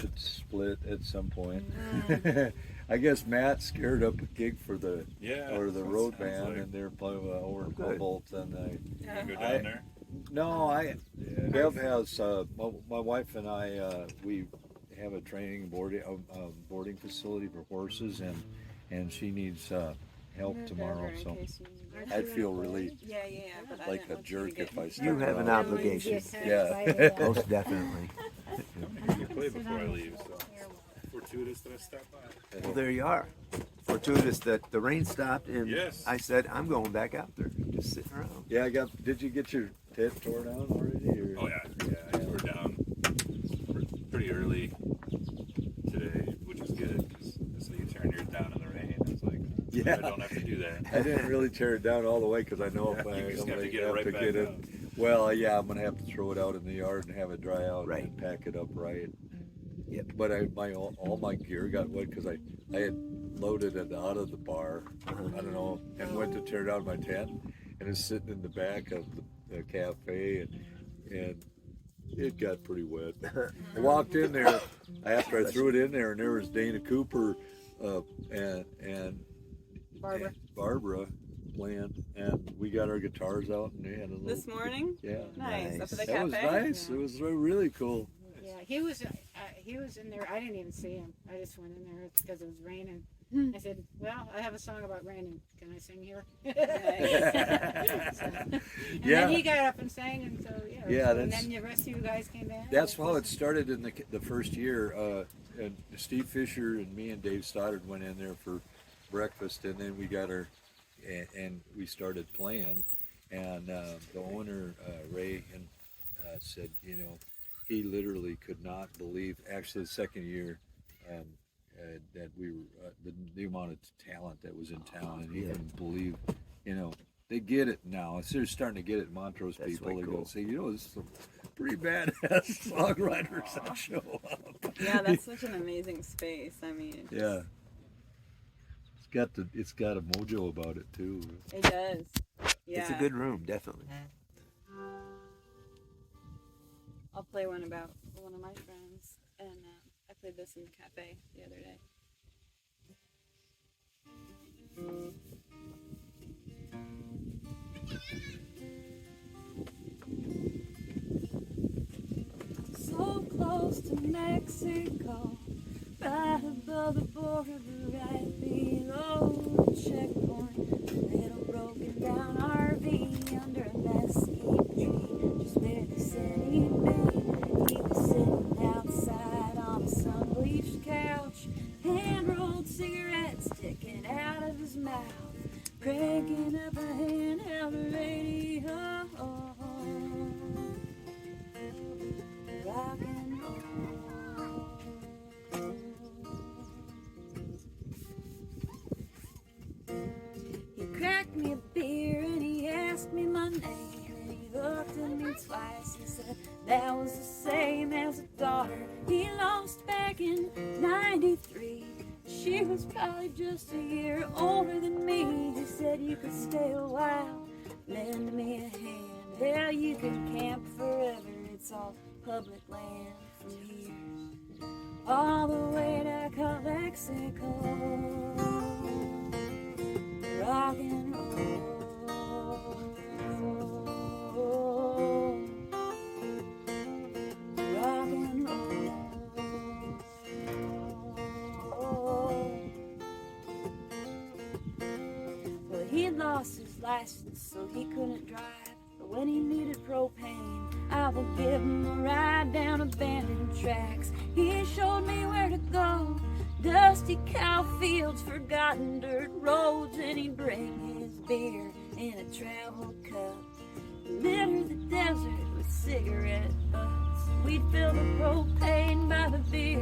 it split at some point. I guess Matt scared up a gig for the road band, and they're playing over in Humboldt. And You wanna go down there? no, Bev has my wife and I. We have a training boarding facility for horses, and she needs help tomorrow. So I'd feel really like a jerk if I stepped You have an out. obligation. Yeah. Most definitely. You play before I leave, so fortuitous that I stopped by. Well, there you are. Fortuitous that the rain stopped, and Yes. I said, I'm going back out there, just sitting around. Yeah, did you get your tent tore down already? Or? Oh yeah, I tore down pretty early today, which was good because so you turn yours down in the rain. It's like, Yeah. I don't have to do that. I didn't really tear it down all the way because I know if You I'm just going have to to get it right back it. out. Well, yeah, I'm going to have to throw it out in the yard and have it dry out Right. and pack it up right. Yep. But all my gear got wet because I had loaded it out of the bar. I don't know, and went to tear down my tent, and it's sitting in the back of the cafe, and it got pretty wet. I walked in there after I threw it in there, and there was Dana Cooper and Barbara playing, and we got our guitars out and they had a little. This morning? Yeah. Nice. Up at the That was cafe? nice. It was really cool. Yeah, he was in there. I didn't even see him. I just went in there because it was raining. I said, "Well, I have a song about raining. Can I sing here?" And then he got up and sang, and so Yeah, and then the rest of you guys came in. That's how it started in the first year. And Steve Fisher and me and Dave Stoddard went in there for breakfast, and then we got and we started playing. And the owner, Ray, said, he literally could not believe. Actually, the second year. That we were the amount of talent that was in town, and he couldn't believe, they get it now. They're starting to get it. Montrose That's people, really they cool. go say, this is some pretty badass songwriters that show up. Yeah, that's such an amazing space. I mean, Yeah, it's got a mojo about it too. it does. Yeah. It's a good room, definitely. I'll play one about one of my friends, and I played this in the cafe the other day. So close to Mexico, right above the border, right below the checkpoint. A little broken down RV under a mesquite tree, just where they said he'd be. He was sitting outside on a sun-bleached couch, hand-rolled cigarettes sticking out of his mouth, cranking up a handheld radio. Rock and roll. He cracked me a beer and he asked me my name, and he looked at me twice. He said that was the same as a daughter he lost back in '93. She was probably just a year older than me. He said you could stay a while, lend me a hand. Hell, you can camp forever. It's all public land from here all the way to Calexico. Rock and roll. Rock and roll. Well, he lost his license, so he couldn't drive. But when he needed propane, I would give him a ride down abandoned tracks. He showed me where to go, dusty cow fields, forgotten dirt roads, and he'd bring his beer in a travel cup, litter the desert with cigarette butts. We'd fill the propane by the beer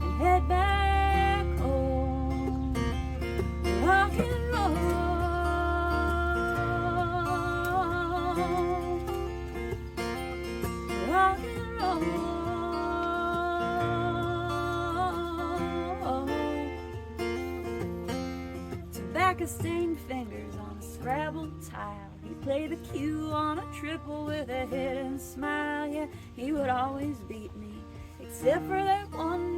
and head back home. Rock and roll. Rock and roll. Tobacco-stained fingers on a Scrabble tile. He'd play the cue on a triple with a hidden smile. Yeah, he would always beat me, except for that one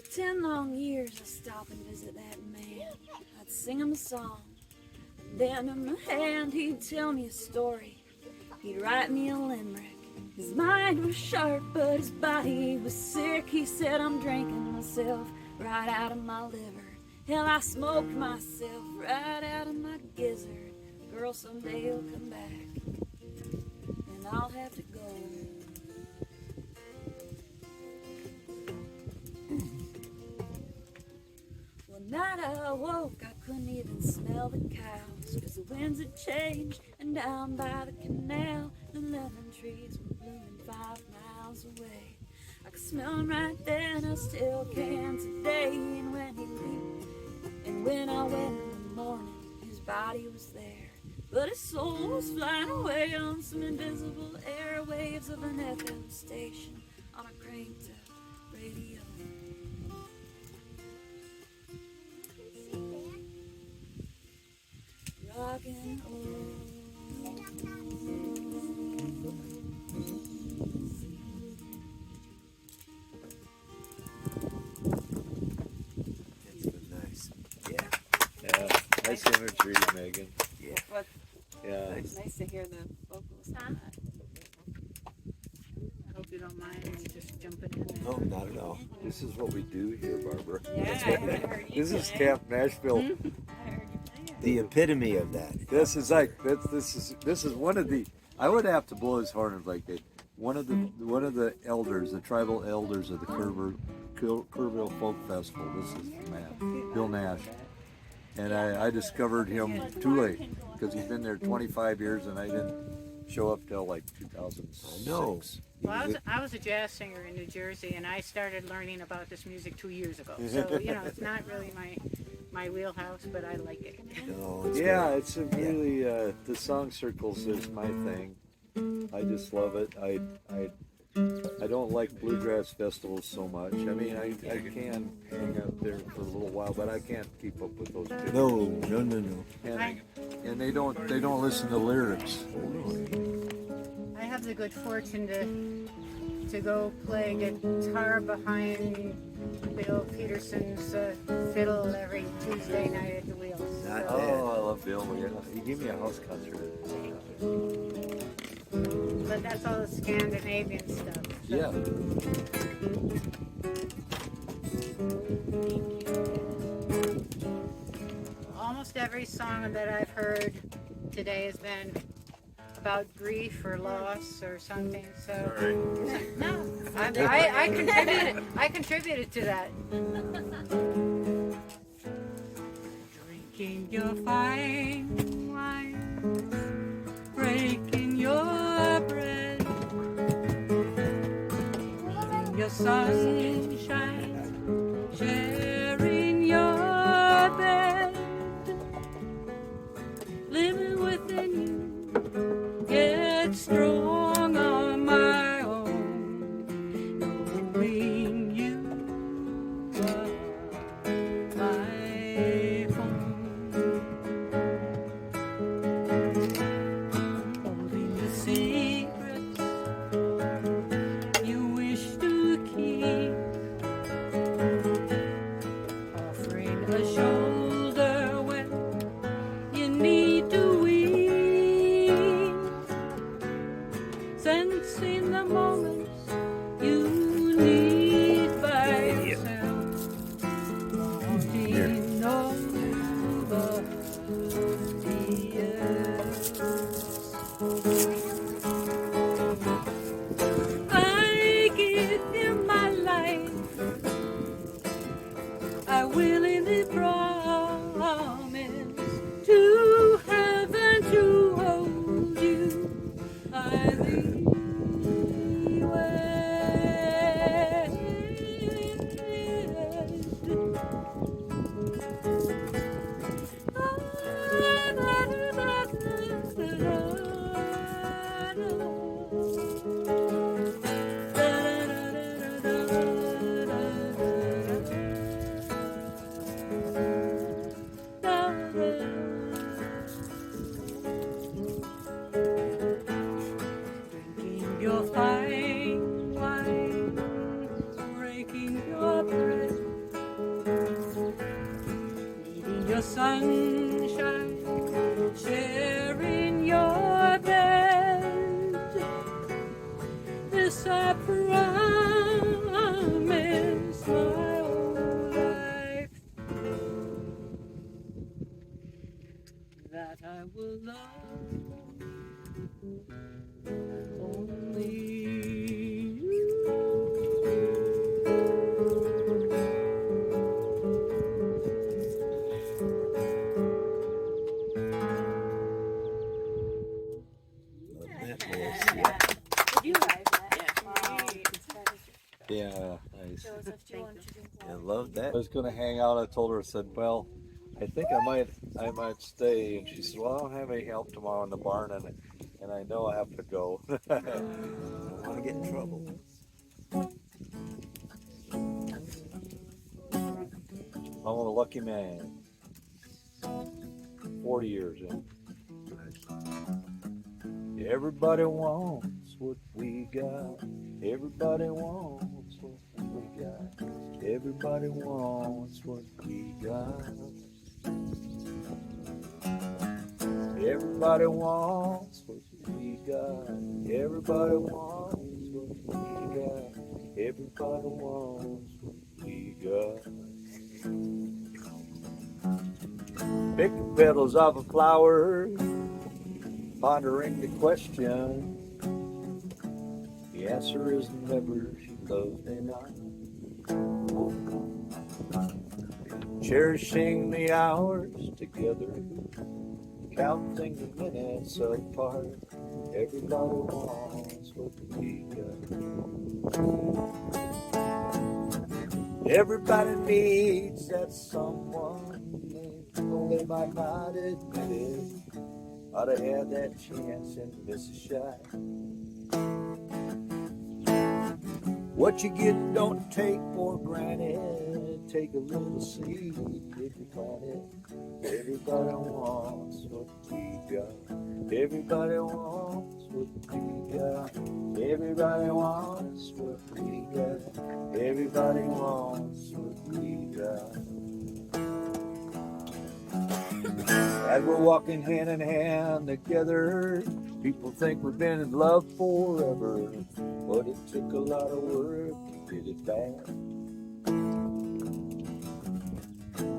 10 long years I'd stop and visit that man. I'd sing him a song, then in my hand he'd tell me a story. He'd write me a limerick. His mind was sharp, but his body was sick. He said, I'm drinking myself right out of my liver. Hell, I smoked myself right out of my gizzard. Girl, someday he'll come back, and I'll have to go. One night I woke, I couldn't even smell the cows, 'cause the winds had changed, and down by the canal, the lemon trees were blooming 5 miles away. I could smell them right then, I still can today. And when he leaped, and when I went in the morning, his body was there, but his soul was flying away on some invisible airwaves of an FM station on a cranked up radio. Rockin' It's been nice. Yeah. Yeah, nice imagery, Megan. Yeah. What? Yeah. Nice. Nice to hear the vocals on that. I hope you don't mind me just jumping in there. No, not at all. This is what we do here, Barbara. Yeah, I haven't heard you This is play. Camp Nashville. I heard you play it. The epitome of that. This is like this is one of the. I would have to blow his horn like it. One of the elders, the tribal elders of the Kerrville Folk Festival. This is the man, Bill Nash, and I discovered him too late because he's been there 25 years and I didn't show up till like 2006. No. Well, I was a jazz singer in New Jersey, and I started learning about this music 2 years ago. So, you know, it's not really my wheelhouse, but I like it. No, it's Yeah, good. it's a really the song circles is my thing. I just love it. I don't like bluegrass festivals so much. I mean, I can hang out there for a little while, but I can't keep up with those people. No. And they don't listen to lyrics. I have the good fortune to go play guitar behind Bill Peterson's fiddle every Tuesday night at the Wheels. Not So- bad. Oh, I love Bill. He gave me a house concert. but that's all the Scandinavian stuff. So. Yeah. Almost every song that I've heard today has been about grief or loss or something. So Sorry. no, I contributed to that. Drinking your fine wine, breaking your bread, eating your sunshine, sharing your bed, living within you, get strong on my own, knowing you are my home. Holding the secrets you wish to keep, sunshine, sharing your bed. This I promise my whole life, that I will love only you. Did you write that? Wow. Yeah, nice. Show us if you want to do I that. love I that. was gonna hang out. I told her, I said, well, I think I might stay. And she said, well, I don't have any help tomorrow in the barn, and I know I have to go. I don't want to get in trouble. I'm a lucky man. 40 years in. Everybody wants what we got. Everybody wants what we got. Everybody wants what we got. Everybody wants what we got. Everybody wants what we got. Everybody wants what we got. Pick the petals off a flower, pondering the question. The answer is never. She loves me not. Cherishing the hours together, counting the minutes apart. Everybody wants what we got. Everybody needs that someone, though they might not admit it. Ought to have that chance and miss a shot. What you get, don't take for granted. Take a little seed if you plant it. Everybody wants what we got. Everybody wants what we got. Everybody wants what we got. Everybody wants what we got. As we're walking hand in hand together, people think we've been in love forever, but it took a lot of work to get it back.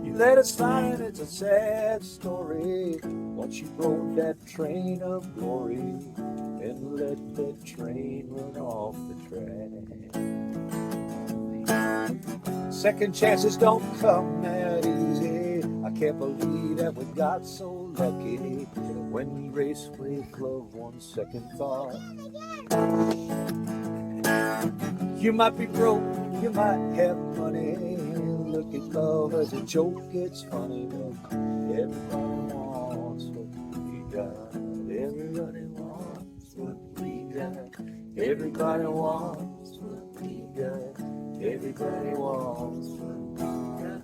You let it slide, it's a sad story. Once you rode that train of glory and let that train run off the track. Second chances don't come that easy. I can't believe that we got so lucky when we race with love on second thought. You might be broke, you might have money. Look at love as a joke, it's funny. But everybody wants what we got. Everybody wants what we got. Everybody wants what we got. Everybody wants what we got.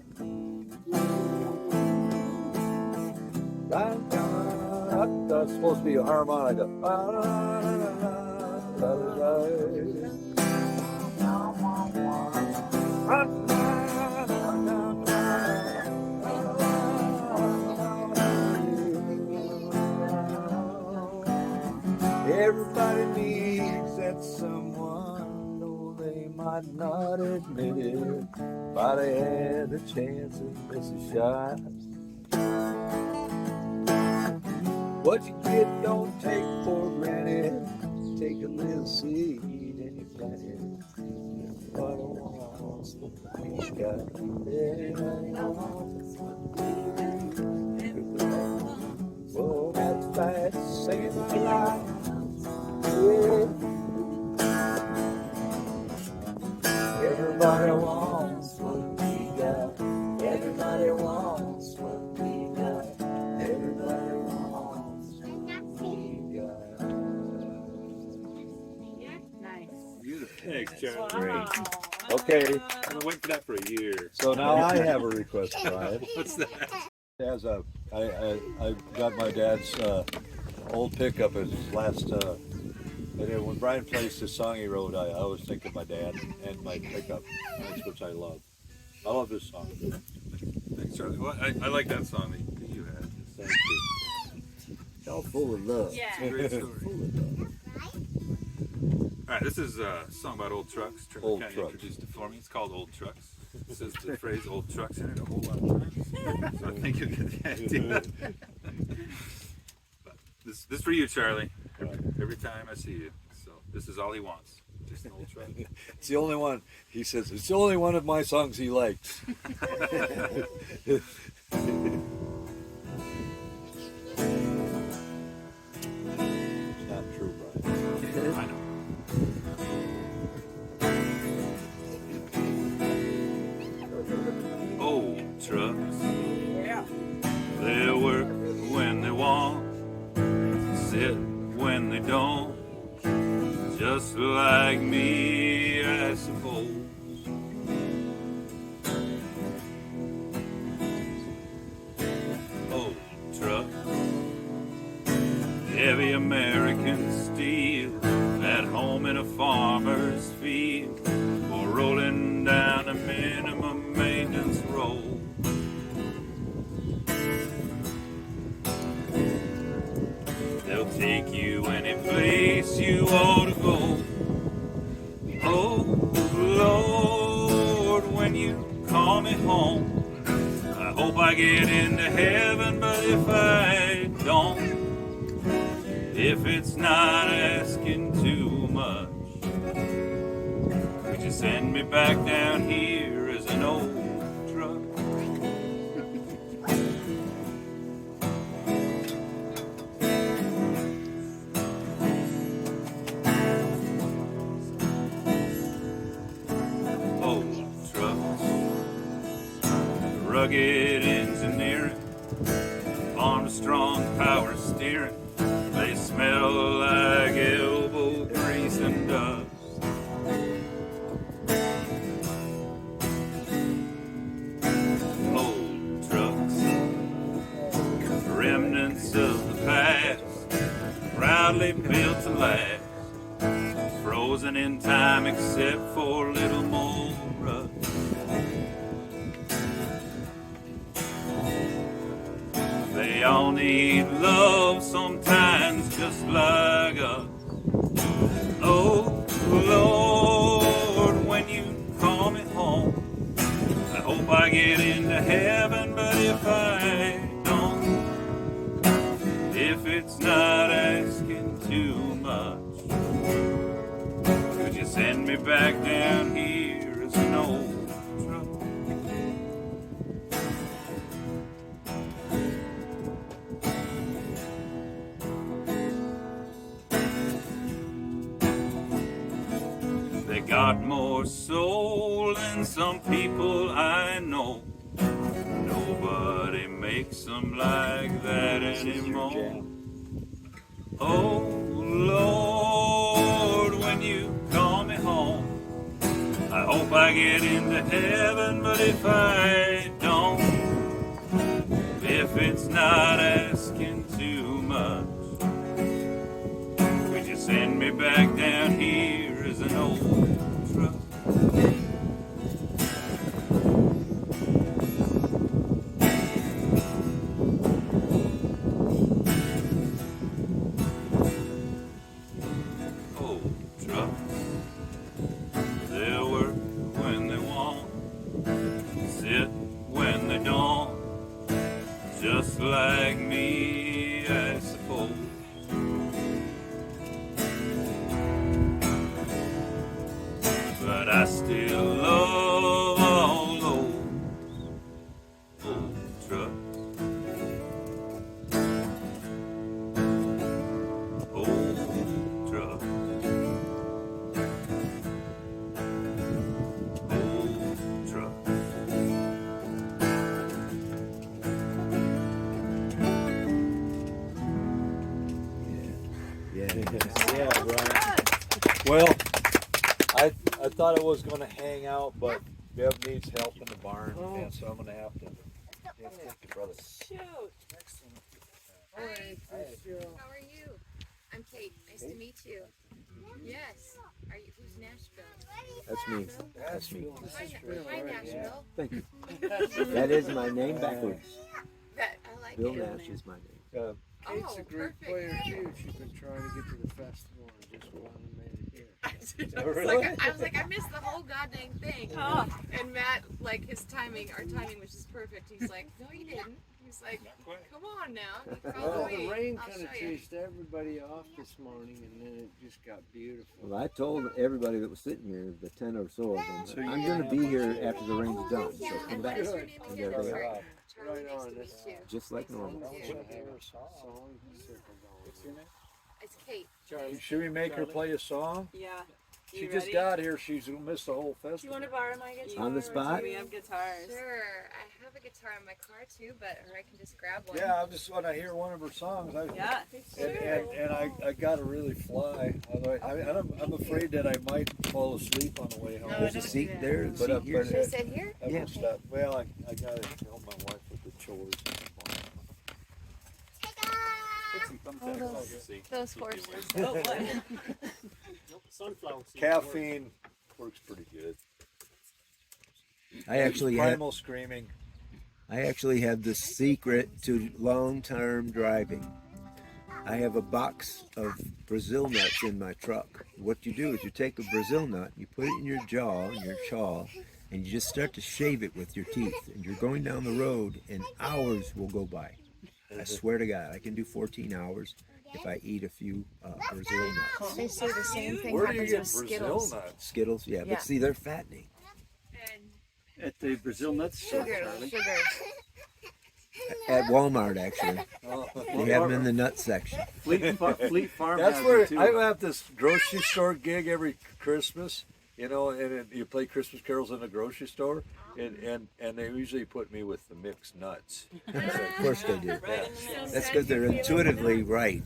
That's supposed to be a harmonica. Everybody needs that someone, though they might not admit it. But I had a chance and miss a shot. What you get, don't take for granted. Take a little seed and you plant it. Everybody wants what we got. Everybody wants what we got. Oh, that's right, saving my life. Yeah. Everybody wants what we got. Everybody wants what we got. Everybody wants what we got. Nice. Beautiful. Thanks, John. Great. Okay, I've been waiting for that for a year. so now I have a request, Brian. What's that? I got my dad's old pickup as his last. And then when Brian plays the song he wrote, I always think of my dad and my pickup, which I love. I love this song. Thanks, Charlie, well, I like that song that you had. Thank you. It's all full of love. Yeah. Great story. Full of love. All right, this is a song about old trucks. Trevor Old kind of trucks. introduced it for me. It's called Old Trucks. It says the phrase old trucks in it a whole lot of times. So I think you'll get the idea. But this for you, Charlie. Every time I see you. So this is all he wants. Just an old truck. It's the only one. He says it's the only one of my songs he likes. It's not true, Brian. I know. Old trucks. Yeah. They work when they want, sit when they don't. Just like me, I suppose. Old truck, heavy American steel, at home in a farmer's field, or rolling down a minimum maintenance road. They'll take you any place you ought to go. Oh, Lord, when you call me home, I hope I get into heaven, but if I don't, if it's not asking too much, could you send me back down here as an old truck? Old trucks, rugged engineering, Armstrong power steering. They smell like elbow grease and dust. Old trucks, remnants of the past, proudly built to last, frozen in time except for a little more rust. They all need love sometimes just like us. Oh Lord, when you call me home, I hope I get into heaven, but if I don't, if it's not asking too much, could you send me back down here as an old truck? They got more soul than some people I know. Nobody makes them like that anymore. Oh Lord, when you call me home, I hope I get into heaven, but if I don't, if it's not asking too much, could you send me back down here as an old truck? Old trucks, they'll work when they want, sit when they don't, just like me, I suppose. But I still love all those old trucks. Old trucks. Old trucks. Yeah. Yeah, Brian. Well, I thought I was going to hang out, but Bev needs help in the barn, and so I'm going to have to. Yeah, thank you, brother. Shoot. All right, How are you? I'm Kate. Nice to meet you. Yes. Are you? Who's NashBill? That's me. That's me. Hi, Nashville. Thank you. That is my name backwards. That I like Bill it. Nash is my name. Kate's a great perfect. player too. She's been trying to get to the festival and just finally made it here. I was like, I missed the whole goddamn thing. And Matt, like his timing, our timing was just perfect. He's like, no, you didn't. He's like, come on now. You follow Well, the me. rain I'll kind of show you. chased everybody off this morning, and then it just got beautiful. Well, I told everybody that was sitting here, the 10 or so of them, So I'm you- going to be here after the rain's done. So come And back. what is your name And again? there they Sorry. are. Charlie, Right nice on, to meet that's you. Just like normal. Song circle going. It's Kate. Should we make her play a song? Yeah. She just got here. She's gonna miss the whole Do you festival. want to borrow my guitar? On the spot? We have guitars. Sure. I have a guitar in my car too, but or I can just grab one. Yeah, I just want to hear one of her songs. Yeah. And I gotta really fly. Although I'm afraid that I might fall asleep on the way home. No, There's a don't do seat that. there. But Seat here. Should I sit here? I Yeah. won't stop. Well, I gotta help my wife with the chores. Those horses. Sunflower seeds. Caffeine works pretty good. I actually have Primal screaming. the secret to long-term driving. I have a box of Brazil nuts in my truck. What you do is you take a Brazil nut, you put it in your jaw, in your chaw, and you just start to shave it with your teeth. And you're going down the road, and hours will go by. I swear to God, I can do 14 hours if I eat a few Brazil nuts. They say the same thing Where do you happens get with Brazil Skittles. nuts? Skittles, yeah, Yeah. but see, they're fattening. At the Brazil nuts shop, Sugar, Charlie. sugar. At Walmart, actually. Oh. They have them in the nut section. Fleet Farm That's has where them too. I have this grocery store gig every Christmas, you know, and you play Christmas carols in the grocery store, and they usually put me with the mixed nuts. Of course they do. Yeah. That's because they're intuitively right.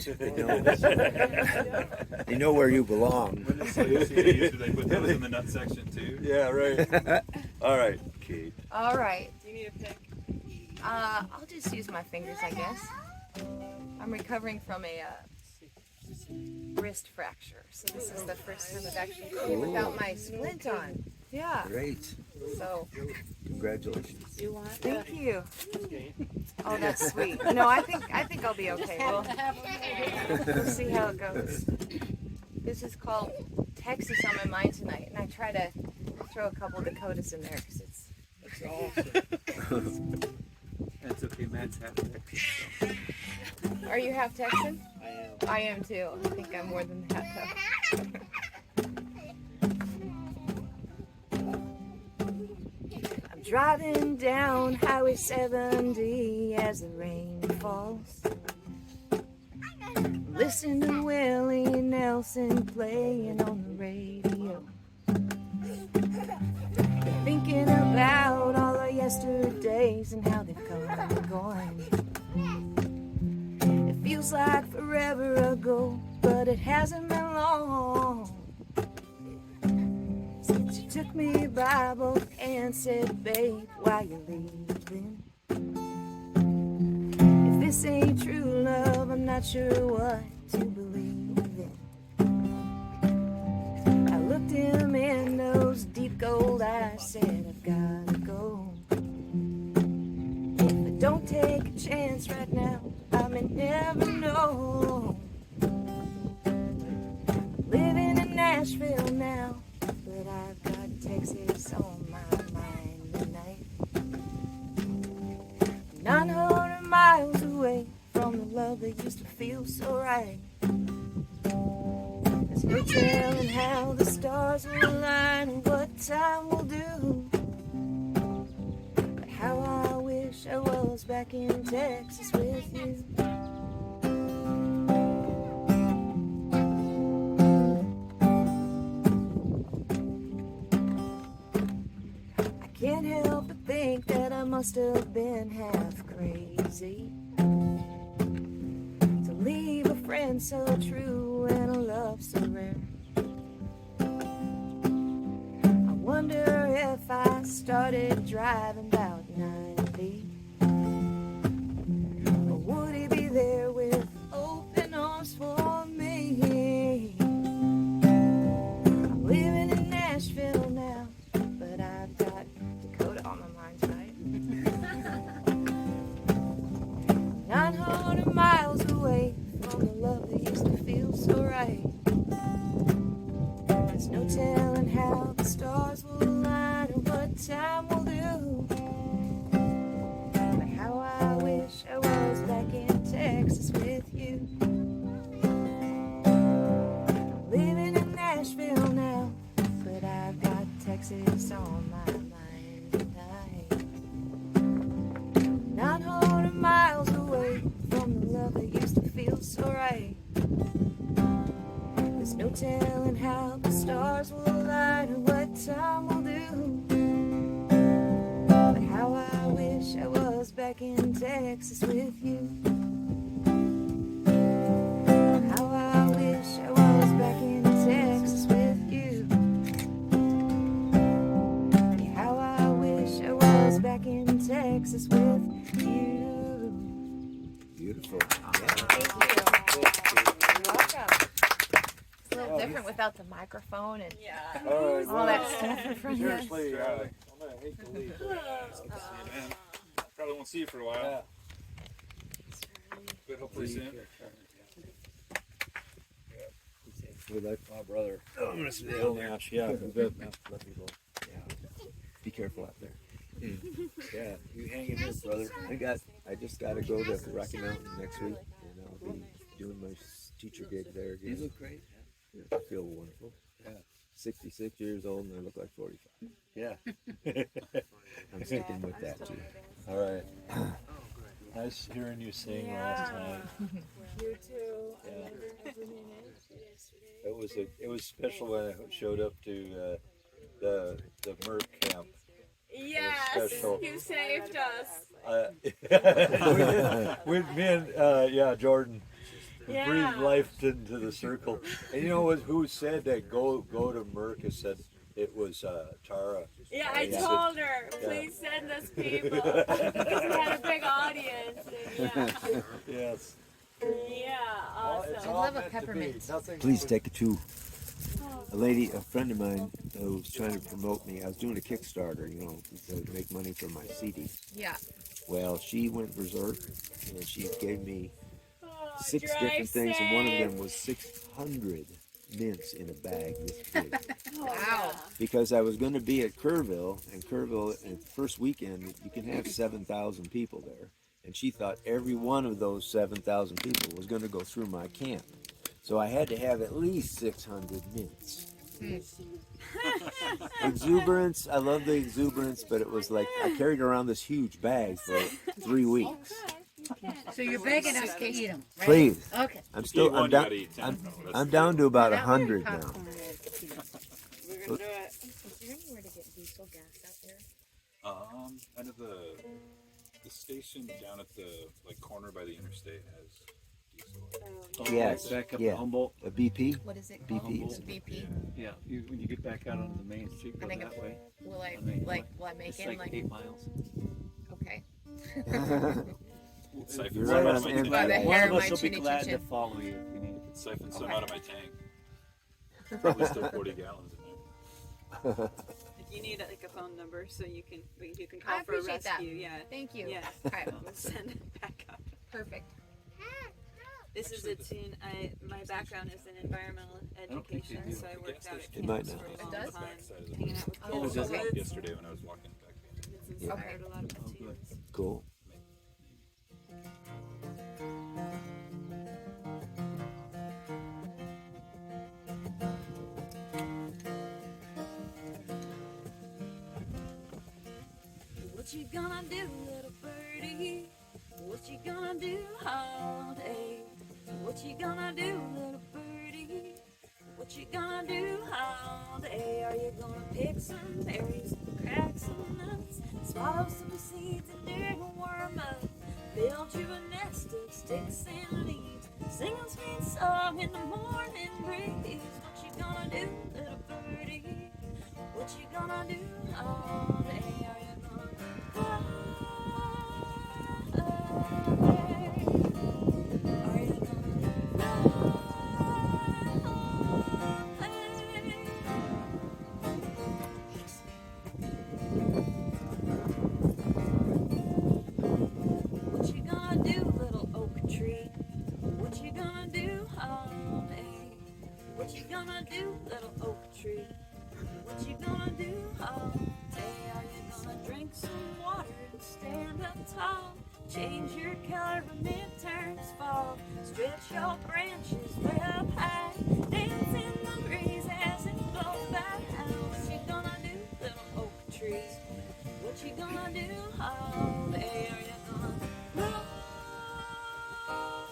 They know where you belong. When they say CDs, do they put those in the nut section too? Yeah, right. All right, Kate. All right. Do you need a pick? I'll just use my fingers, I guess. I'm recovering from a wrist fracture, so this is the first time I've actually played without my splint on. Yeah. Great. So, Congratulations. thank you. Oh, that's sweet. No, I think I'll be okay. We'll see how it goes. This is called Texas on my mind tonight, and I try to throw a couple Dakotas in there because it's awesome. That's okay, Matt's half Texas. So. Are you half Texan? I am. I am too. I think I'm more than that though. I'm driving down Highway 70 as the rain falls. Listen to Willie Nelson playing on the radio. Thinking about all the yesterdays and how they've come and gone. It feels like forever ago, but it hasn't been long since you took me by both and said, babe, why you leaving? If this ain't true love, I'm not sure what to believe in. I looked him in those deep gold eyes, said I've gotta go. If I don't take a chance right now, I may never know. I'm living in Nashville now, but I've got Texas on my mind tonight. 900 miles away from the love that used to feel so right. There's no telling how the stars will align and what time will do. But how I wish I was back in Texas with you. I can't help but think that I must have been half crazy to leave a friend so true and a love so rare. I wonder if I started driving about 90, or would he be there with open arms for me? I'm living in Nashville now, time will do. But how I wish I was back in Texas with you. I'm living in Nashville now, but I've got Texas on my mind tonight. 900 miles away from the love that used to feel so right. There's no telling how the stars will align or what time will do. But how I wish I was back in Texas with you. How I wish I was back in Texas with you. How I wish I was back in Texas with you. Beautiful. Thank you. You're welcome. It's a little different without the microphone and all that stuff in front of us. Seriously, I'm gonna hate to leave. Man, probably won't see you for a while. But hopefully soon. We like My brother. I'm gonna sit Bill down there. Nash, yeah, you bet. Let me go. Yeah. Be careful out there. Yeah, you hang in there, brother. I just gotta go to Rocky Mountain next week, and I'll be doing my teacher gig there again. You look great. Yeah, I feel wonderful. Yeah. 66 years old and I look like 45. Yeah. I'm sticking with that too. All right. Nice hearing you sing last night. You too. Yeah. It was special when I showed up to the Merc camp. Yes, special. you saved us. With me and Jordan Yeah. breathed life into the circle. And you know what? Who said that? Go to Merc. It said it was Tara. Yeah, I Yeah. told her, please send us people. Because we had a big audience. And Yes. yeah, awesome. It's I all love a meant to be. peppermint. Nothing Please take a two. A friend of mine who was trying to promote me, I was doing a Kickstarter, to make money for my CD. Yeah. Well, she went berserk and she gave me Oh, 6 drive different things, and one of safe. them was 600 mints in a bag this big. Oh, Wow. Because I was going to be at Kerrville, and Kerrville, first weekend, you can have 7,000 people there. And she thought every one of those 7,000 people was going to go through my camp. So I had to have at least 600 mints. Exuberance, I love the exuberance, but it was like I carried around this huge bag for 3 weeks. So you're begging us to eat them, right? Please, Okay. I'm Eat still, one, I'm down, you gotta eat 10. That's I'm the down to about That one 100 now. popcorn. We're gonna do it. Is there anywhere to get diesel gas out there? Kind of the station down at the corner by the interstate has diesel. Yes, Back up yeah. to Humboldt. A BP? What is it? BP. It's a BP. Yeah, when you get back out on the main street, go I think that way. Will I I mean, will I make It's it like 8 miles. okay? Siphon You're some right out on of my empty. By the tank. One hair of of us my will be chinny glad chin to chin. follow you if you need. Siphon some Okay. out of my tank. Probably still 40 gallons in there. If you need a phone number so you can I call for a appreciate that. rescue, yeah. Thank you. Yeah. Okay. We'll send it back up. Perfect. This is a tune. My background is in environmental don't think they education, do. so I worked out at It might camps not. for a It long does? time, Backside of the hanging out with Oh, kids. does So it? it's yesterday when I was walking back there. inspired a lot of my Oh, good. tunes. Cool. What you gonna do, little birdie? What you gonna do all day? What you gonna do, little birdie? What you gonna do all day? Are you gonna pick some berries, crack some nuts, swallow some seeds and dig a worm up? Build you a nest of sticks and leaves, sing a sweet song in the morning breeze. What you gonna do, little birdie? What you gonna do all day? Are you gonna fly away? Are you gonna fly What you gonna do, little oak tree? What you gonna do all day? What you gonna do, little oak tree? What you gonna do all day? Are you stand up tall. Change your color when it turns fall. Stretch your branches way up high. Dance in the breeze as it blows by. What you gonna do, little oak trees? What you gonna do all day? Are you gonna grow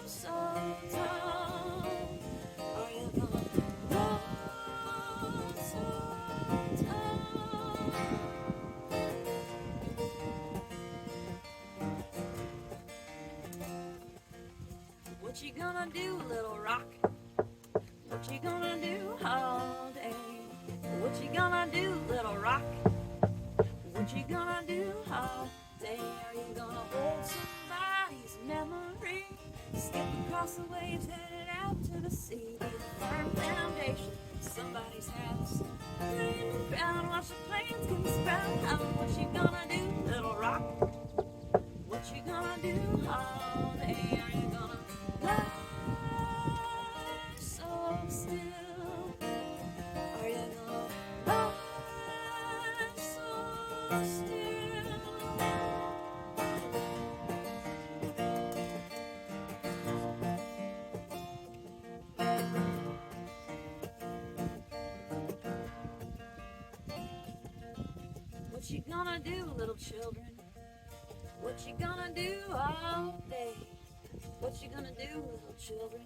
so tall? Are you gonna grow so tall? What you gonna do, little rock? What you gonna do all day? What you gonna do, little rock? What you gonna do all day? Are you gonna hold somebody's memory? Skip across the waves, headed out to the sea. Be the firm foundation of somebody's house. Lay in the ground, watch the plants can sprout out. What you gonna do, little rock? What you gonna do all day? Are you gonna lie so still? Are you gonna lie so still? What you gonna do, little children? What you gonna do all day? What you gonna do, little children?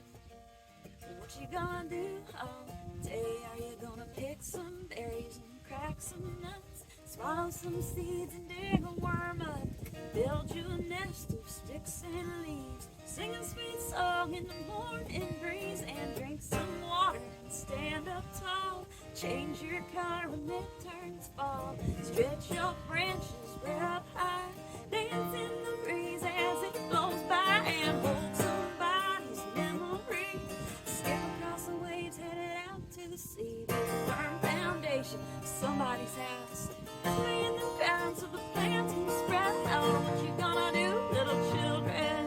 What you gonna do all day? Are you gonna pick some berries and crack some nuts? Swallow some seeds and dig a worm up? Build you a nest of sticks and leaves? Sing a sweet song in the morning breeze and drink some water and stand up tall. Change your color when it turns fall. Stretch your branches way up high. Dance in the breeze as it blows by and hold somebody's memory. Skip across the waves, headed out to the sea. Be the firm foundation of somebody's house. Lay in the ground so the plants can sprout out. What you gonna do, little children?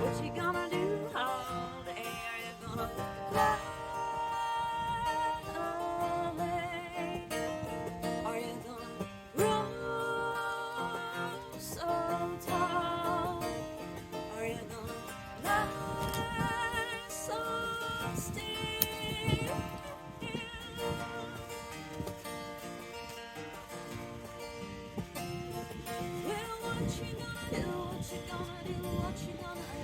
What you gonna do all day? Are you gonna fly away? Are you gonna grow so tall? Are you gonna lie so still? Well, what you gonna do? What you gonna do? What you gonna do?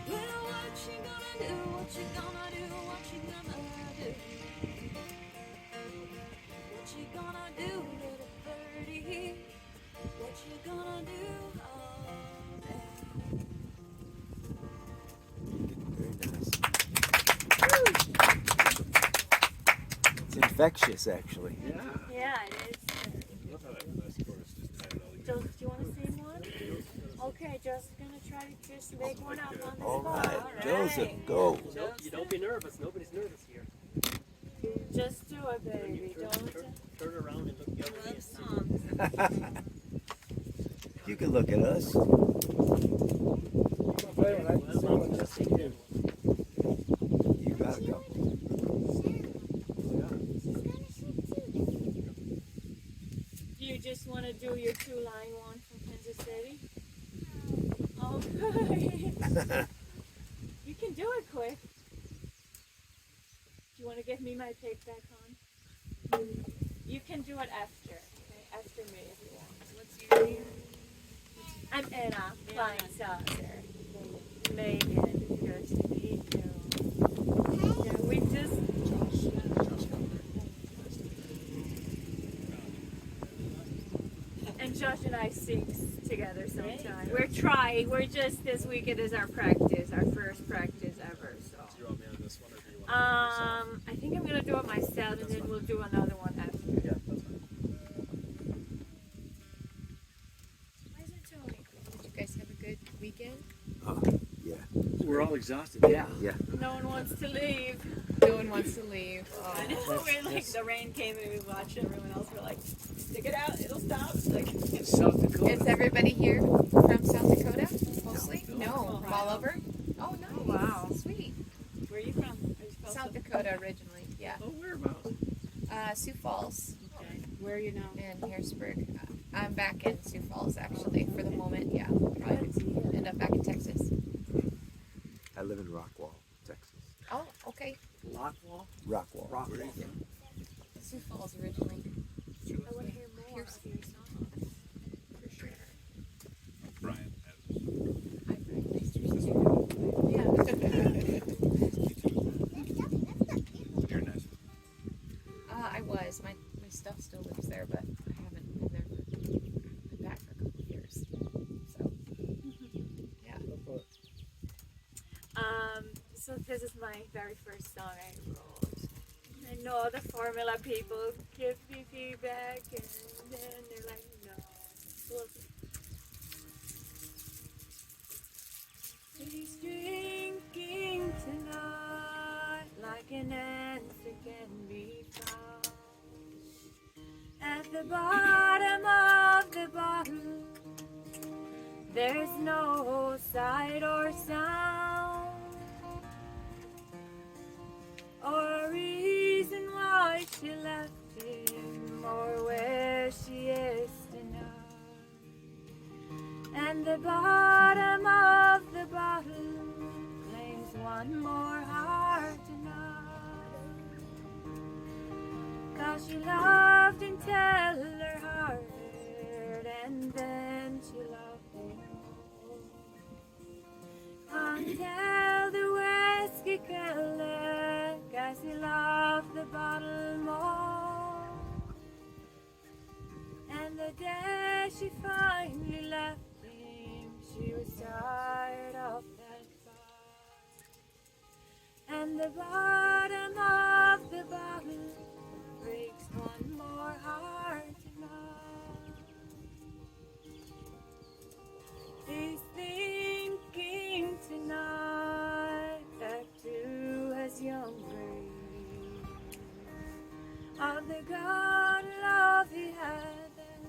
Well, what you gonna do? What you gonna do? What you gonna do? What you gonna do, little birdie? What you gonna do all day? Very nice. It's infectious, actually. Yeah, it is. Joseph, do you want to sing one? Okay, Joseph's gonna try to just make one up on the All spot. right, Joseph, go. Nope, you don't be nervous. Nobody's nervous here. Just do it, baby. Don't. Turn around and look the other way. Love songs. You can look at us. You got a couple. You just want to do your 2-line one from Kansas City? Okay. You can do it quick. Do you want to give me my tape back on? You can do it after. Okay? After me if you want. What's your name? I'm Anna. Flying saucer. Megan. Good to meet you. Yeah, we just. And Josh and I sing together sometime. We're trying. We're just this weekend is our practice, our first practice ever. So. Do you want me on this one or do you want I think I'm gonna do it myself, and then we'll do another one after. Yeah, that's fine. Where's it, Tony? Did you guys have a good weekend? Yeah. We're all exhausted. Yeah. No one wants to leave. No one wants to leave. Oh. I know, we're like, the rain came and we watched everyone else. We're like, stick it out, it'll stop. Like, South Dakota. Is everybody here from South Dakota? Mostly? No. All over? Oh, nice. Wow. Sweet. where are you from? Are you from South Dakota originally. Yeah. Oh, whereabouts? Sioux Falls Okay. Where are you now? and Harrisburg. I'm back in Sioux Falls actually for the moment. Yeah, probably end up back in Texas. I live in Rockwall, Texas. Oh, okay. Lockwall? Rockwall. Rockwall. Sioux Falls originally. I want to hear more of your songs. For sure. Brian has. Hi, Brian. Nice to meet you. Yeah. You're nice. I was. My stuff still lives there, but I haven't been there been back for a couple of years. So yeah. So this is my very first song I wrote. I know the formula people give me feedback and then they're like, no. Well, he's drinking tonight like an answer can be found at the bottom of the bottle. There's no sight or sound or a reason why she left him or where she is tonight. And the bottom of the bottle claims one more heart tonight. 'Cause she loved until her heart hurt, and then she loved him more. Until the whiskey killer, 'cause he loved the bottle more. And the day she finally left him, she was tired of that fight. And the bottom of the bottle breaks one more heart tonight. He's thinking tonight back to his young grave, of the God love he had, and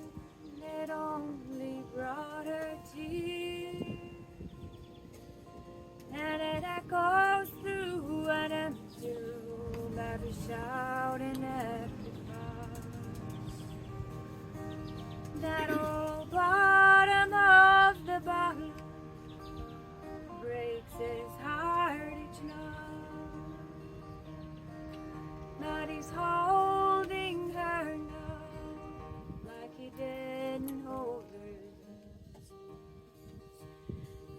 it only brought her tears. And it echoes through an empty room, every shout and every cry. That old bottom of the bottle breaks his heart each night. But he's holding her now, like he didn't hold her then.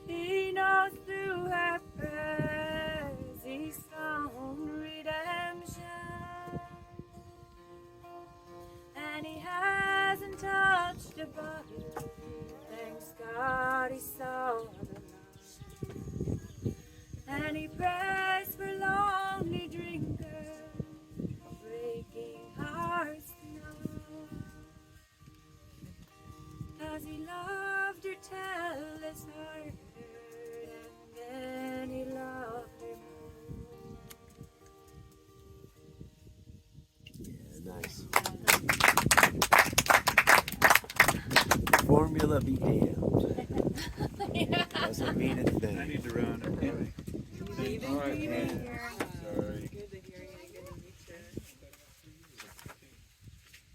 He knows through her prayers he's found redemption. And he hasn't touched a bottle, thanks God he saw the light. And he prays for lonely drinkers, breaking hearts tonight. 'Cause he loved her till his heart hurt, and then he loved her more. Yeah, nice. Formula be damned. Doesn't mean a I thing. need to run. Okay. All right, man. Sorry. Good to hear you. Good to meet you.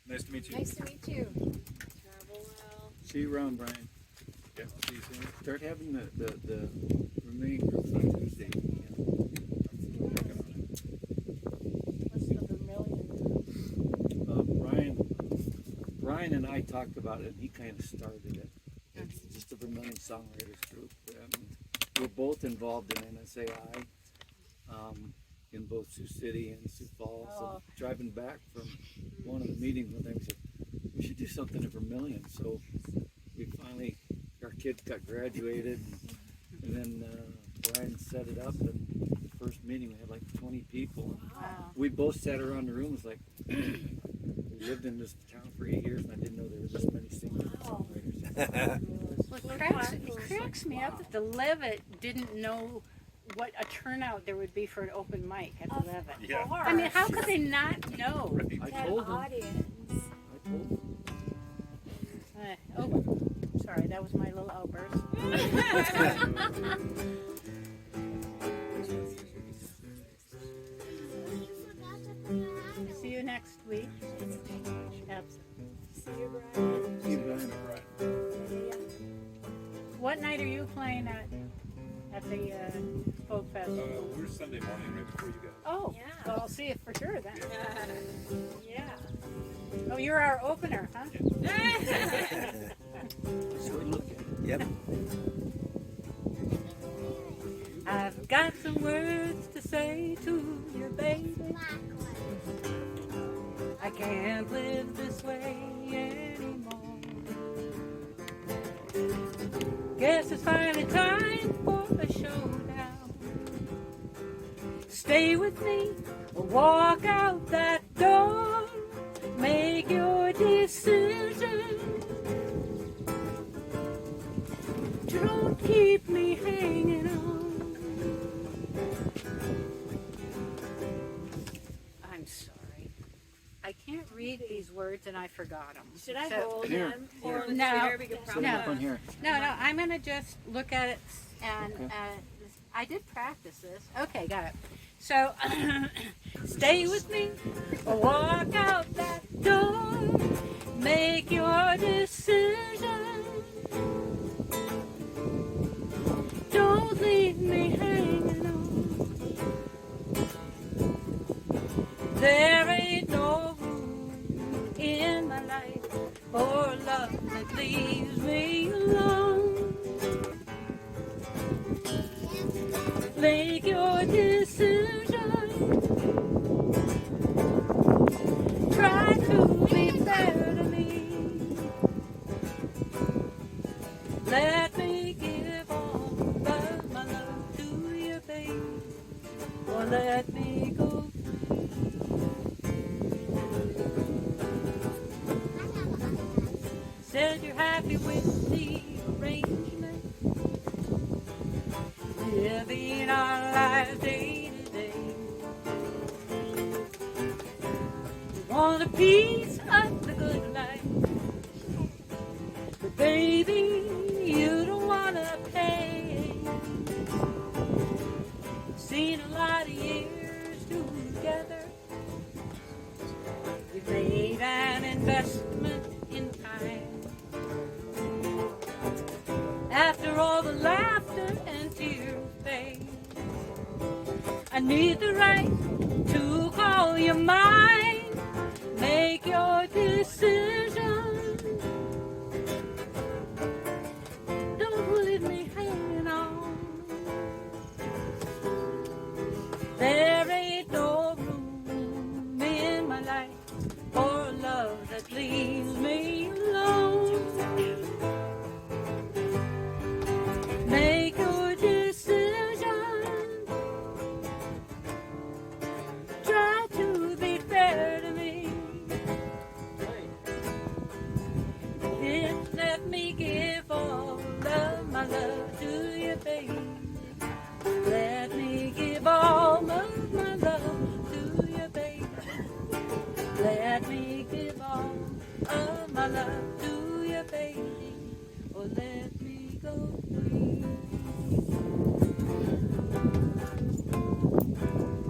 Nice to meet you. Nice to meet you. Travel well. See you around, Brian. Yeah, see you soon. Start having the remaining groups on Tuesday. What's the vermilion? Brian and I talked about it, and he kind of started it. It's just a Vermilion Songwriters Group. We're both involved in NSAI in both Sioux City and Sioux Falls. So driving back from one of the meetings one day, we said, we should do something in Vermilion. So we finally, our kids got graduated, and then Brian set it up, and the first meeting we had like 20 people. Wow. We both sat around the room. It was like, we lived in this town for 8 years, and I didn't know there were this many singers. Well, it cracks me up that the Levitt didn't know what a turnout there would be for an open mic at the Levitt. Yeah. I mean, how could they not know? I That told him. audience. I told him. Oh, sorry, that was my little outburst. See you next week. Absolutely. See you, Brian. See you, Brian. What night are you playing at the folk festival? We're Sunday morning right before you guys. Oh, Yeah. so I'll see it for sure then. Yeah. Oh, you're our opener, huh? So we look at it. Yep. I've got some words to say to you, baby. I can't live this way anymore. Guess it's finally time for a showdown. Stay with me or walk out that door. Make your decision. Don't keep me hanging on. I'm sorry. I can't read these words and I forgot them. Should I So- hold Here. him for the No. chair? We could Sit probably up on here. No, I'm gonna just look at it and Okay. I did practice this. Okay, got it. So stay with me or walk out that door. Make your decision. Don't leave me hanging on. There ain't no room in my life for love that leaves me alone. Make your decision. Try to be fair to me. Let me give all of my love to you, baby, or let me go free. Said you're happy with the arrangement, living our lives day to day. You want a piece of the good life, but baby, you don't wanna pay. Seen a lot of years together. We've made an investment in time. After all the laughter and tears fade, I need the right to call you mine. Make your decision. Don't leave me hanging on. There ain't no room in my life for a love that leaves me alone. Make your decision. Try to be fair to me. Let me give all of my love to you, baby. Let me give all of my love to you, baby. Let me give all of my love to you, baby. Or let me go free.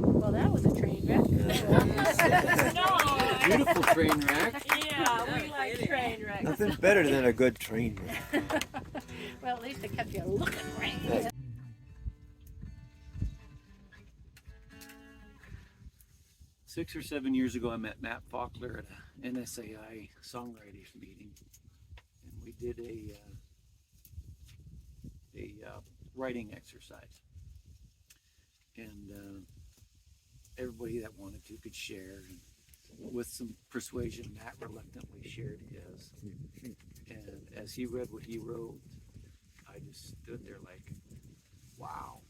Well, that was a train wreck. Beautiful train wreck. Yeah, we like train wrecks. Nothing better than a good train wreck. Well, at least it kept you looking right. 6 or 7 years ago, I met Matt Faulkner at a NSAI songwriters meeting, and we did a writing exercise. And everybody that wanted to could share. And with some persuasion, Matt reluctantly shared his. And as he read what he wrote, I just stood there like, wow,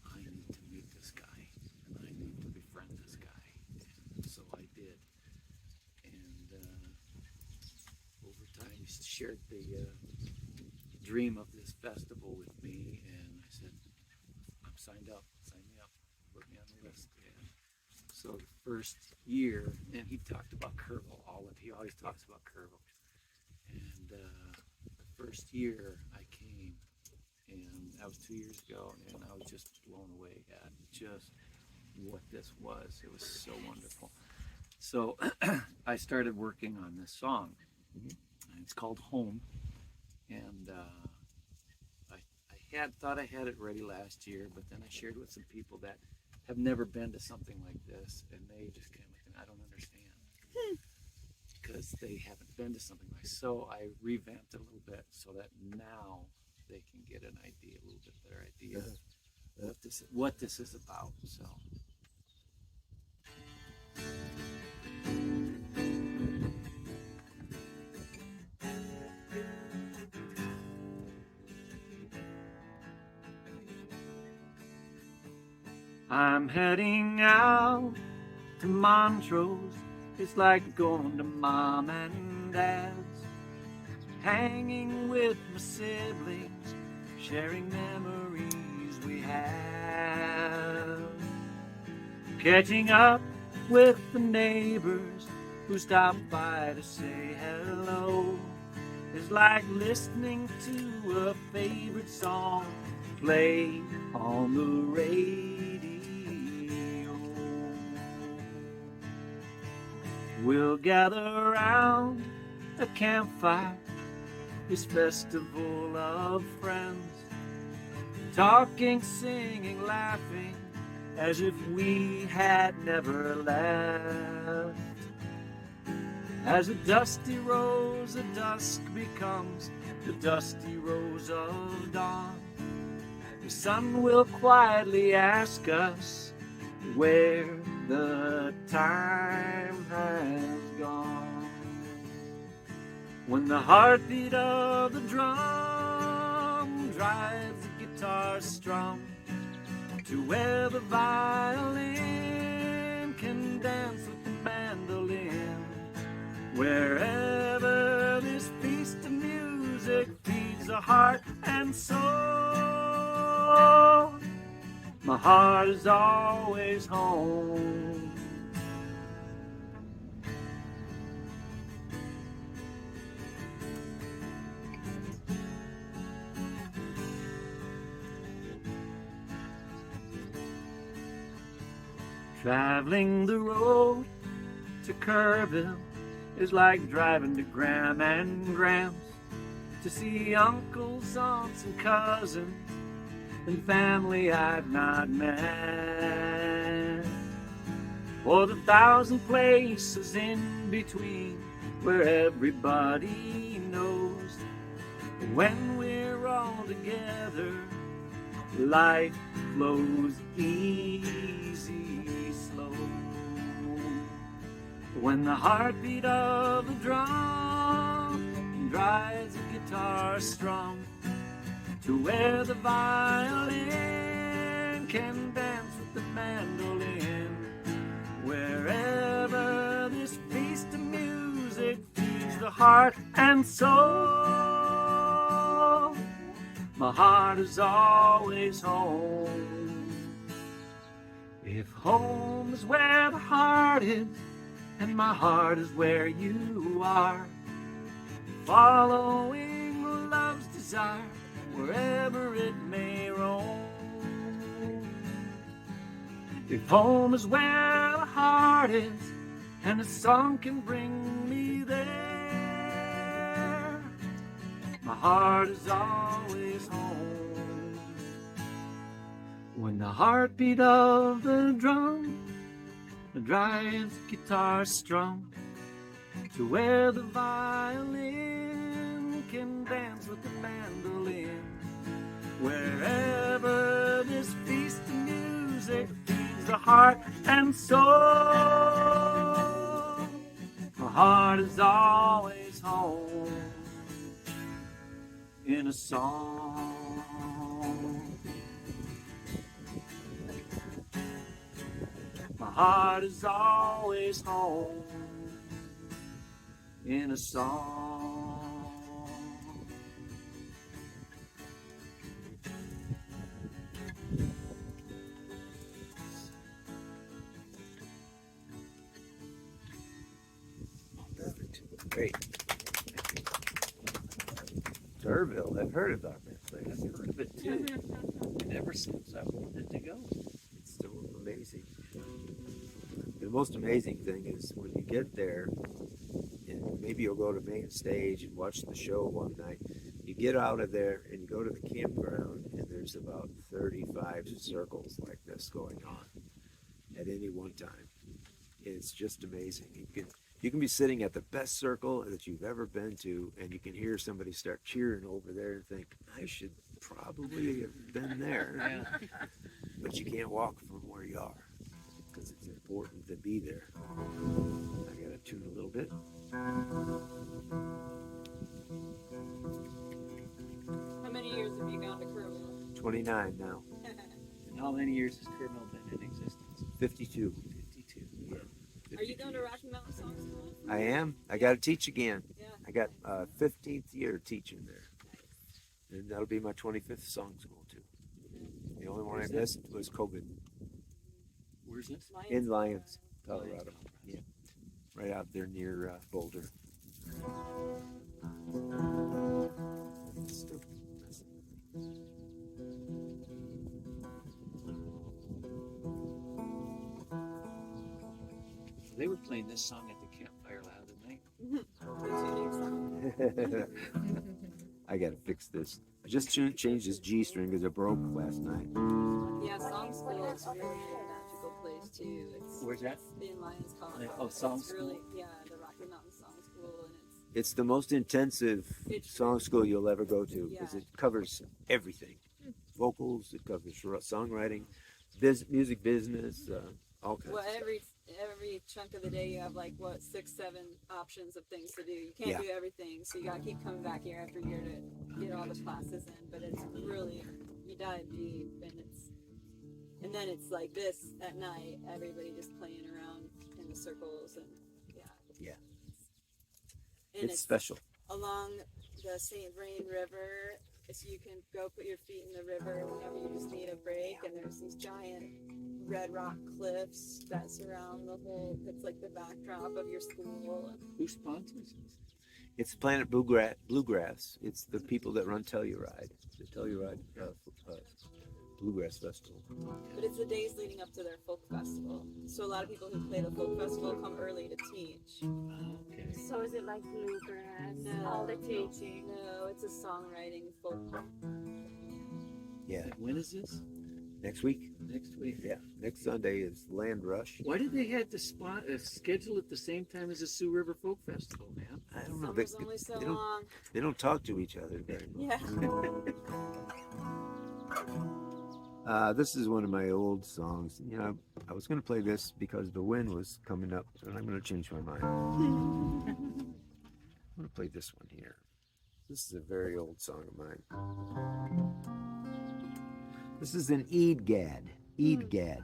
I need to meet this guy, and I need to befriend this guy. And so I did. And over time, he shared the dream of this festival with me, and I said, I'm signed up, sign me up, put me on the list. And so the first year, and he talked about Kerrville, he always talks about Kerrville. And the first year I came, and that was 2 years ago, and I was just blown away at just what this was. It was so wonderful. So I started working on this song, and it's called Home. And thought I had it ready last year, but then I shared with some people that have never been to something like this, and they just kind of like, I don't understand, because they haven't been to something like. So I revamped it a little bit so that now they can get an idea, a little bit better idea of what this is about. So. I'm heading out to Montrose. It's like going to mom and dad's, hanging with my siblings, sharing memories we have, catching up with the neighbors who stop by to say hello. It's like listening to a favorite song play on the radio. We'll gather around a campfire, this festival of friends, talking, singing, laughing, as if we had never left. As the dusty rose of dusk becomes the dusty rose of dawn, the sun will quietly ask us where the time has gone. When the heartbeat of the drum drives the guitar strum to where the violin can dance with the mandolin, wherever this feast of music feeds the heart and soul, my heart is always home. Traveling the road to Kerrville is like driving to Graham and Graham's to see uncles, aunts, and cousins and family I've not met, or the 1,000 places in between where everybody knows when we're all together, life flows easy, slow. When the heartbeat of the drum drives the guitar strum to where the violin can dance with the mandolin, wherever this feast of music feeds the heart and soul, my heart is always home. If home is where the heart is, and my heart is where you are, following love's desire wherever it may roam. If home is where the heart is, and a song can bring me there, my heart is always home. When the heartbeat of the drum drives the guitar strum to where the violin can dance with the mandolin, wherever this feast of music feeds the heart and soul, my heart is always home in a song. My heart is always home in a song. Great. Kerrville, I've heard about that place. I've heard of it too. And ever since I wanted to go. It's so amazing. The most amazing thing is when you get there, and maybe you'll go to main stage and watch the show one night, You get out of there and you go to the campground, and there's about 35 circles like this going on at any one time. It's just amazing. You can be sitting at the best circle that you've ever been to, and you can hear somebody start cheering over there and think, I should probably have been there. But you can't walk from where you are because it's important to be there. I got to tune a little bit. How many years have you gone to Kerrville? 29 now. And how many years has Kerrville been in existence? 52. 52. Yeah. Are you going to Rocky Mountain Song School? I am. I got to teach again. Yeah. I got 15th year teaching there. And that'll be my 25th song school too. The only one I missed was COVID. Where's this? In Lyons, Colorado. Yeah. Right out there near Boulder. They were playing this song at the campfire the other night. I gotta fix this. I just changed this G string because it broke last night. Yeah, Song School is really a magical place too. It's Where's that? in Lyons, Colorado. Oh, Song It's School. really, yeah, the Rocky Mountain Song School, and It's the most intensive song school you'll ever go to because it covers everything. Vocals, it covers songwriting, music business, all kinds well, of stuff. every chunk of the day you have like what 6, 7 options of things to do. You can't do everything, so you gotta keep coming back year after year to get all the classes in. But it's really, you dive deep, and then it's like this at night. Everybody just playing around in the circles, and yeah. And It's special. along the St. Vrain River, so you can go put your feet in the river whenever you just need a break. And there's these giant red rock cliffs that surround the whole. It's like the backdrop of your school. Who sponsors this? It's Planet Bluegrass. It's the people that run Telluride. The Telluride Bluegrass Festival. But it's the days leading up to their folk festival. So a lot of people who play the folk festival come early to teach. Okay. So is it like bluegrass? No, All the teaching? No, it's a songwriting folk. Yeah. When is this? Next week? Next week. Yeah. Next Sunday is Land Rush. Why did they have to schedule at the same time as the Sioux River Folk Festival, man? I don't know. Summer's only so long. They don't talk to each other very much. Yeah. This is one of my old songs. You know, I was going to play this because the wind was coming up, and I'm going to change my mind. I'm going to play this one here. This is a very old song of mine. This is an Eid-Gad. Eid-Gad.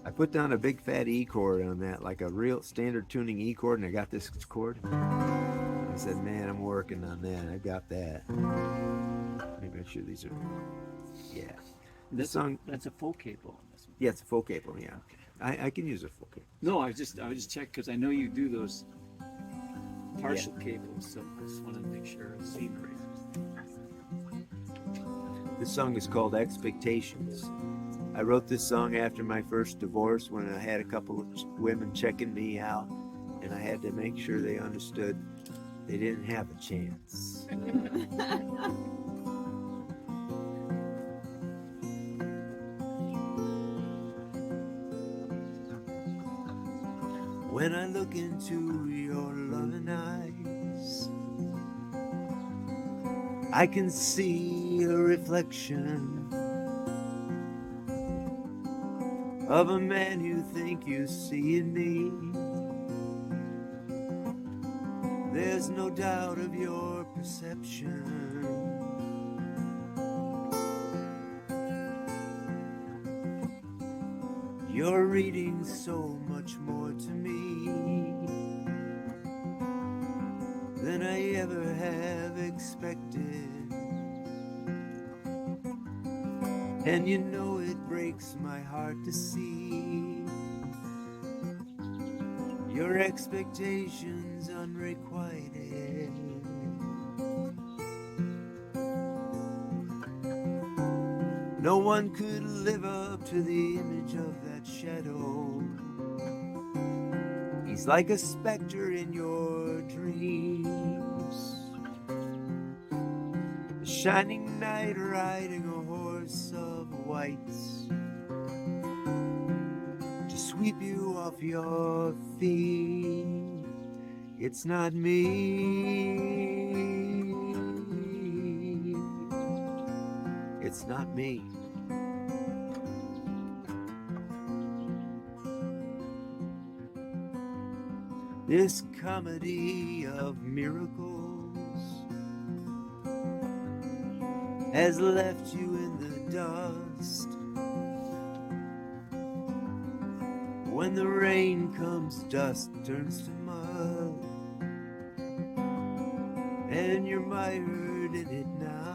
I put down a big fat E chord on that, like a real standard tuning E chord, and I got this chord. I said, man, I'm working on that. I got that. Let me make sure these are, yeah. This song, That's a folk capo on this one. yeah, it's a folk capo, yeah. I can use a folk capo. No, I just checked because I know you do those partial capos, so I just wanted to make sure it's seen right. This song is called Expectations. I wrote this song after my first divorce when I had a couple of women checking me out, and I had to make sure they understood they didn't have a chance. When I look into your loving eyes, I can see a reflection of a man you think you see in me. There's no doubt of your perception. You're reading so much more to me than I ever have expected. And you know it breaks my heart to see your expectations unrequited. No one could live up to the image of that shadow. He's He's like a specter in your dreams, a shining knight riding a horse of white to sweep you off your feet. It's not me. It's not me. This comedy of miracles has left you in the dust. When the rain comes, dust turns to mud, and you're mired in it now.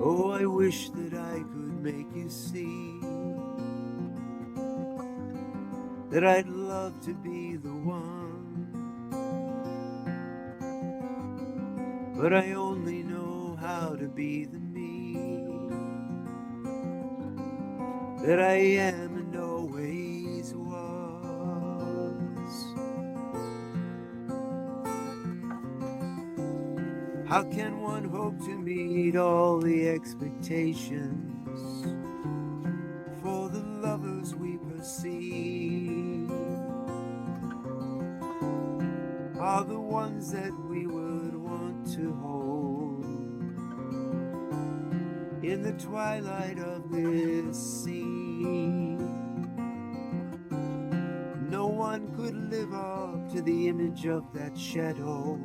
Oh, I wish that I could make you see that I'd love to be the one, but I only know how to be the me that I am and always was. How can one hope to meet all the expectations for the lovers we perceive are the ones that we would want to hold in the twilight of this scene? No one could live up to the image of that shadow.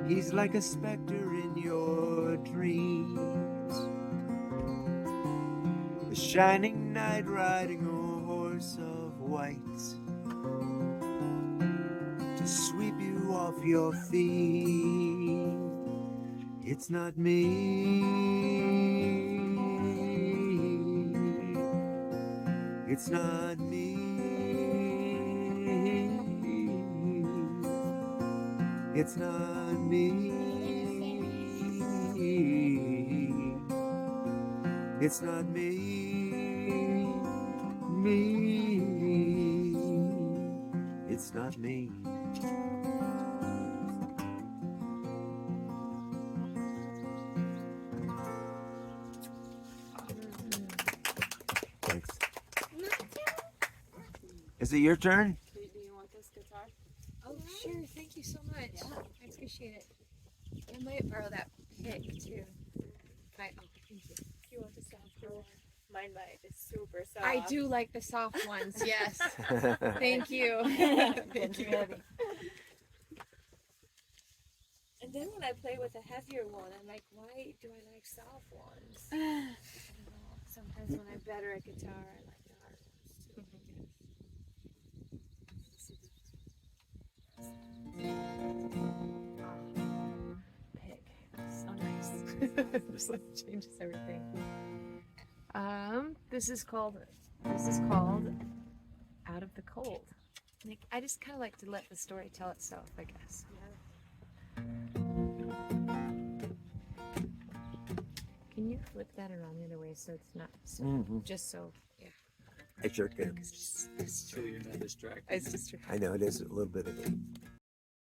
He's like a specter in your dreams, a shining knight riding a horse of white to sweep you off your feet. It's not me. It's not me. It's not me. It's not me. Me. It's not me. Thanks. Is it your turn? Do you want this guitar? Oh, sure. Thank you so much. I appreciate it. I might borrow that pick too. Thank you. You want the soft one? Mine is super soft. I do like the soft ones. Yes. Thank you. Thank you. And then when I play with a heavier one, I'm like, why do I like soft ones? I don't know. Sometimes when I'm better at guitar, I like the hard ones too. Pick. So nice. Just like changes everything. This is called Out of the Cold. Like, I just kind of like to let the story tell itself, I guess. Can you flip that around the other way so it's not so, just so, yeah. I sure can. So you're not distracted. It's just I know it is a little bit of a